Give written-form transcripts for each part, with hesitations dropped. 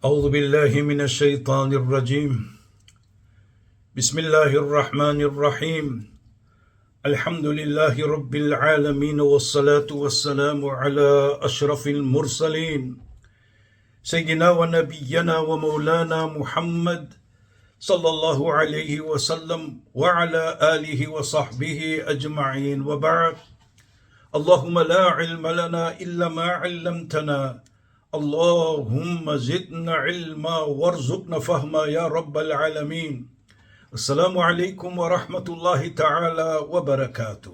أعوذ بالله من الشيطان الرجيم بسم الله الرحمن الرحيم الحمد لله رب العالمين والصلاة والسلام على أشرف المرسلين سيدنا ونبينا ومولانا محمد صلى الله عليه وسلم وعلى آله وصحبه أجمعين وبعد اللهم لا علم لنا إلا ما علمتنا اللهم زدنا علما وارزقنا فهما يا رب العالمين. Assalamu alaikum wa rahmatullahi ta'ala wa barakatuh.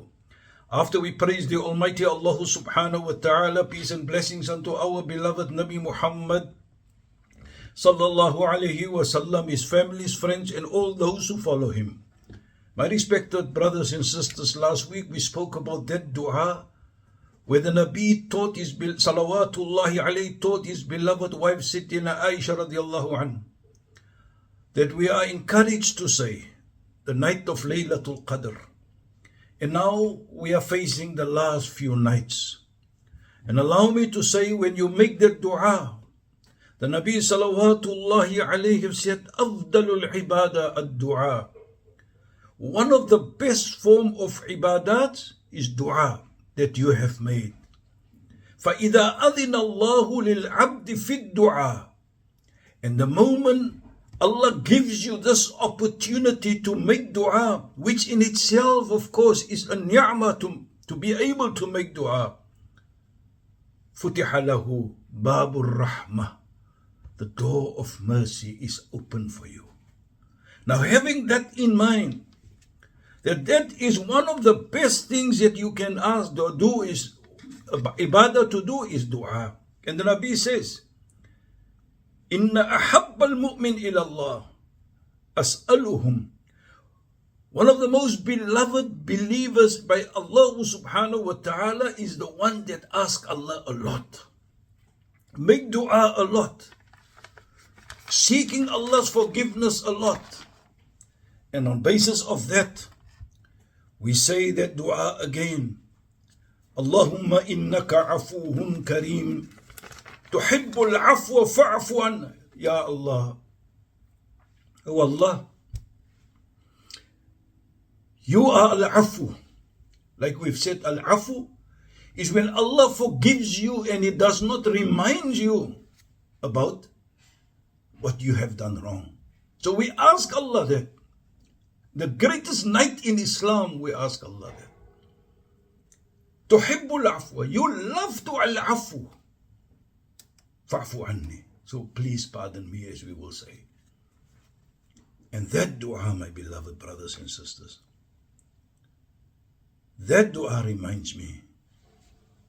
After we praise the Almighty Allah subhanahu wa ta'ala, peace and blessings unto our beloved Nabi Muhammad sallallahu alayhi wa sallam, his families, friends and all those who follow him. My respected brothers and sisters, last week we spoke about that dua where the Nabi taught his salawatullahi alayhi taught his beloved wife Sayyidina Aisha radiallahu anha that we are encouraged to say the night of Laylatul Qadr. And now we are facing the last few nights. And allow me to say, when you make that dua, the Nabi salawatullahi alayhi said, Afdalul ibadah ad-dua. One of the best form of ibadat is dua that you have made. فَإِذَا أَذِنَ اللَّهُ لِلْعَبْدِ فِي الدُّعَى. And the moment Allah gives you this opportunity to make dua, which in itself, of course, is a ni'mah to be able to make dua. فُتِحَ لَهُ بَابُ الرَّحْمَةِ. The door of mercy is open for you. Now, having that in mind, that is one of the best things that you can ask or do is, ibadah to do is dua. And the Nabi says, Inna ahabbal mu'min ilallah as'aluhum. One of the most beloved believers by Allah subhanahu wa ta'ala is the one that asks Allah a lot. Make dua a lot. Seeking Allah's forgiveness a lot. And on basis of that, we say that dua again. Allahumma innaka afuhun kareem. Tuhibbul afwa fa'afu anna. Ya Allah. Oh Allah. You are al-afu. Like we've said, al-afu is when Allah forgives you and He does not remind you about what you have done wrong. So we ask Allah that. The greatest night in Islam, we ask Allah that. Tuhibbul afwa. You love to al-afu. Fa'fu anni. So please pardon me, as we will say. And that dua, my beloved brothers and sisters, that dua reminds me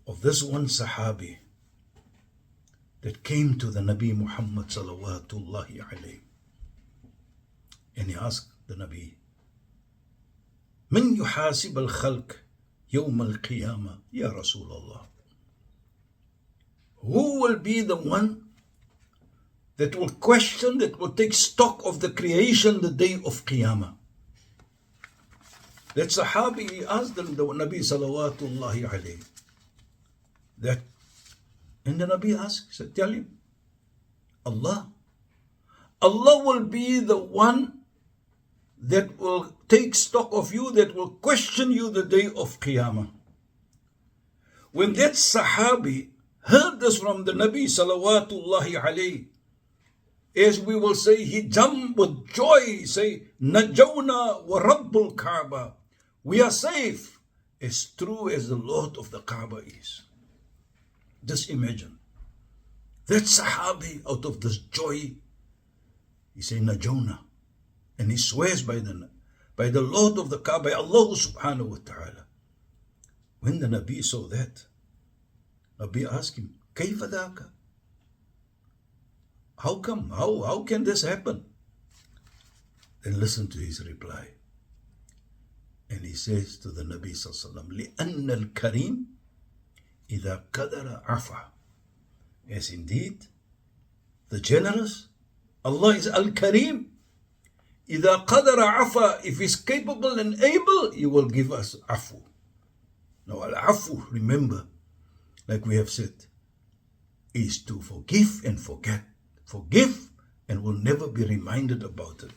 of this one sahabi that came to the Nabi Muhammad salawatullahi alayhi. And he asked the Nabi, من يحاسب الخلق يوم القيامة يا رسول الله. Who will be the one that will question, that will take stock of the creation the day of Qiyamah? That Sahabi, he asked the Nabi salawatullahi alayhi that, and the Nabi asked, he said, tell him, Allah will be the one that will take stock of you, that will question you the day of Qiyamah. When that Sahabi heard this from the Nabi salawatullahi alayhi, as we will say, he jumped with joy, say, Najawna wa Rabbul Kaaba. We are safe, as true as the Lord of the Kaaba is. Just imagine. That Sahabi, out of this joy, he said, Najawna. And he swears by the Lord of the Kaaba, by Allah subhanahu wa ta'ala. When the Nabi saw that, Nabi asked him, Kayfa dhaka? How come? How can this happen? Then listen to his reply. And he says to the Nabi sallallahu alaihi wasallam, لِأَنَّ الْكَرِيمِ إِذَا قَدَرَ عَفَى. Yes, indeed, the generous, Allah is Al-Kareem. إِذَا قَدَرَ عَفَى. If He's capable and able, He will give us afu. Now, al-afu, remember, like we have said, is to forgive and forget. forgive, and will never be reminded about it.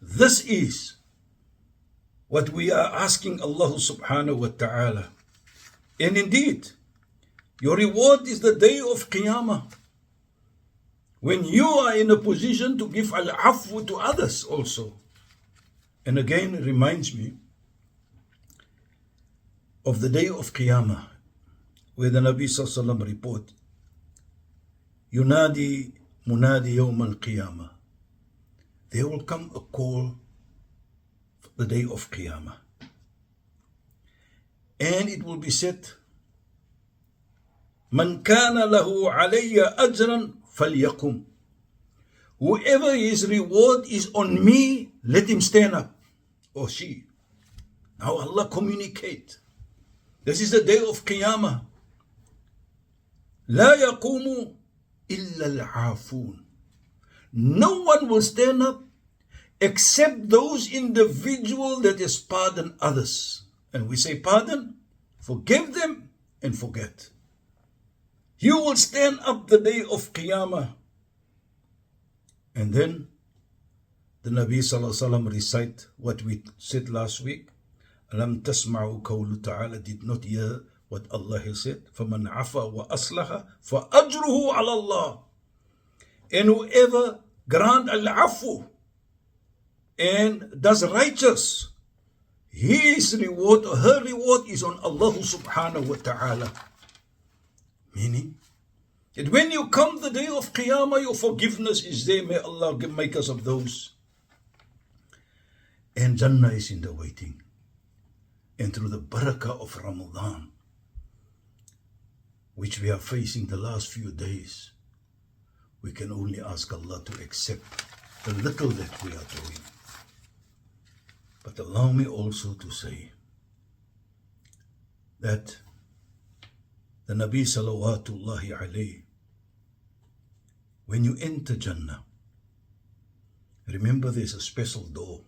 This is what we are asking Allah subhanahu wa ta'ala. And indeed, your reward is the day of Qiyamah, when you are in a position to give al-afwu to others also. And again, it reminds me of the day of Qiyamah, where the Nabi sallallahu alaihi wasallam report, Yunadi munadi yawm al-Qiyamah. There will come a call for the day of Qiyamah. And it will be said, Man kana lahu alayya ajran falyakum. Whoever his reward is on me, let him stand up, or she. Now Allah communicate. This is the day of Qiyamah. La yaqumu illa al-afun. No one will stand up except those individuals that has pardoned others. And we say pardon, forgive them and forget. You will stand up the day of Qiyamah. And then the Nabi sallallahu alaihi wasallam recite what we said last week. Alam tasma'u qawlu ta'ala, did not hear what Allah has said. فَمَنْ عَفَى وَأَصْلَحَ فَأَجْرُهُ عَلَى اللَّهِ. And whoever grant al-afu and does righteous, his reward or her reward is on Allah subhanahu wa ta'ala. Meaning that when you come the day of Qiyamah, your forgiveness is there. May Allah make us of those. And Jannah is in the waiting. And through the barakah of Ramadan, which we are facing the last few days, we can only ask Allah to accept the little that we are doing. But allow me also to say that the Nabi salawatullahi alayhi, when you enter Jannah, remember there's a special door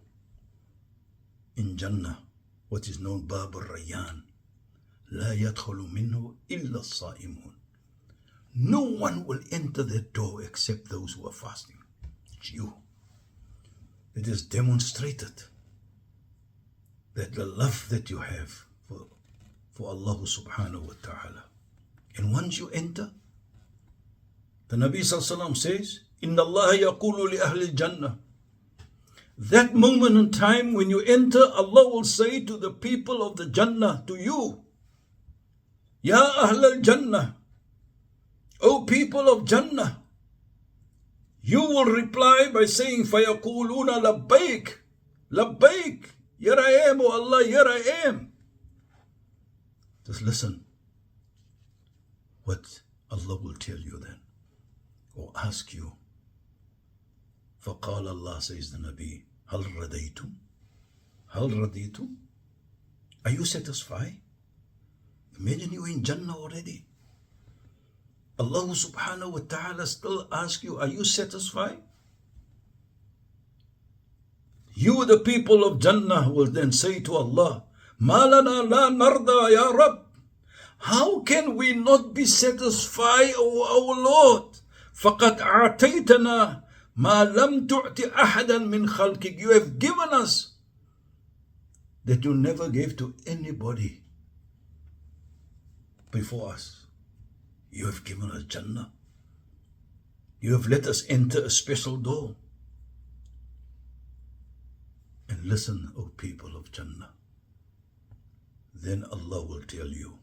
in Jannah, what is known Bab al-Rayyan. La yadkhulu minhu illa as-sa'imun. No one will enter that door except those who are fasting. It's you. It is demonstrated that the love that you have for Allah subhanahu wa ta'ala. And once you enter, the Nabi sallallahu alaihi wasallam says, Inna Allah yaqulu li ahli al-jannah. That moment in time when you enter, Allah will say to the people of the Jannah, to you, Ya Ahl al-Jannah, O people of Jannah, you will reply by saying, فَيَقُولُونَ لَبَّيْكَ لَبَّيْكَ, here I am, O Allah, here I am. Just listen what Allah will tell you then, or ask you. فقال Allah, says the Nabi, هل رضيتم? هل رضيتم? Are you satisfied? Imagine you in Jannah already. Allah subhanahu wa ta'ala still asks you, are you satisfied? You, the people of Jannah, will then say to Allah, ما لنا لا نرضى يا رب. How can we not be satisfied, O our Lord? فقد أعطيتنا ما لم تعط أحدا من خلقك. You have given us that you never gave to anybody before us. You have given us Jannah. You have let us enter a special door. And listen, O people of Jannah. Then Allah will tell you,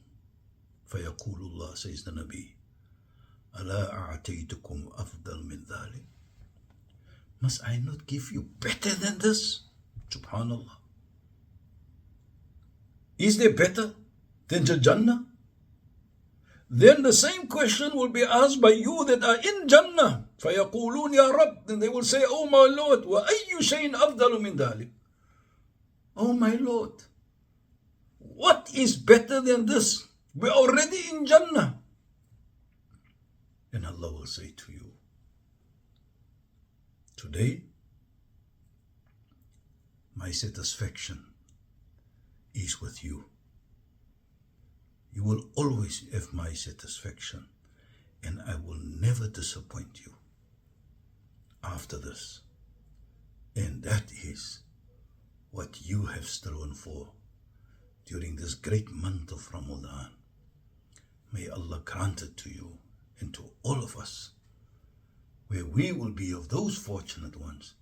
فَيَقُولُ اللَّهُ, says the Nabi, أَلَا أَعْتَيْتُكُمْ أَفْضَلْ مِنْ ذَلِكَ. Must I not give you better than this? Subhanallah. Is there better than the Jannah? Then the same question will be asked by you that are in Jannah. فَيَقُولُونَ يَا رَبِّ. Then they will say, Oh my Lord, وَأَيُّ شَيْءٍ أَفْضَلُ مِنْ ذَلِكَ. Oh my Lord, what is better than this? We're already in Jannah. And Allah will say to you, today, my satisfaction is with you. You will always have my satisfaction, and I will never disappoint you. after this. And that is what you have striven for during this great month of Ramadan. May Allah grant it to you and to all of us, where we will be of those fortunate ones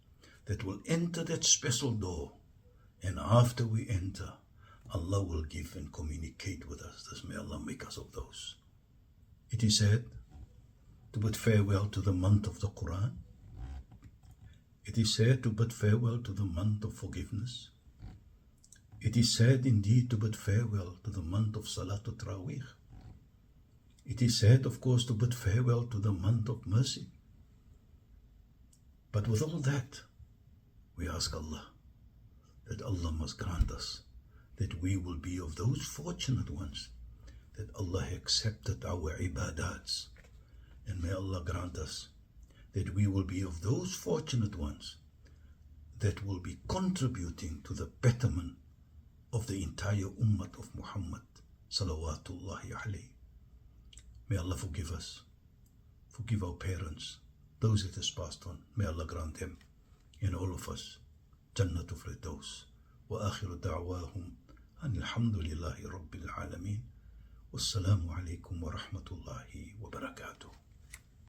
that will enter that special door, and after we enter, Allah will give and communicate with us. This may Allah make us of those. It is said to bid farewell to the month of the Quran. It is said to bid farewell to the month of forgiveness. It is said indeed to bid farewell to the month of Salatul Taraweeh. It is said, of course, to bid farewell to the month of mercy. But with all that, we ask Allah that Allah must grant us that we will be of those fortunate ones that Allah accepted our ibadats. And may Allah grant us that we will be of those fortunate ones that will be contributing to the betterment of the entire ummah of Muhammad salawatullahi alayhi. May Allah forgive us, forgive our parents, those that has passed on. May Allah grant them and all of us Jannatul Firdaus. Wa akhiru da'wahum an alhamdulillahi rabbil alameen. Wassalamu alaikum wa rahmatullahi wa barakatuh.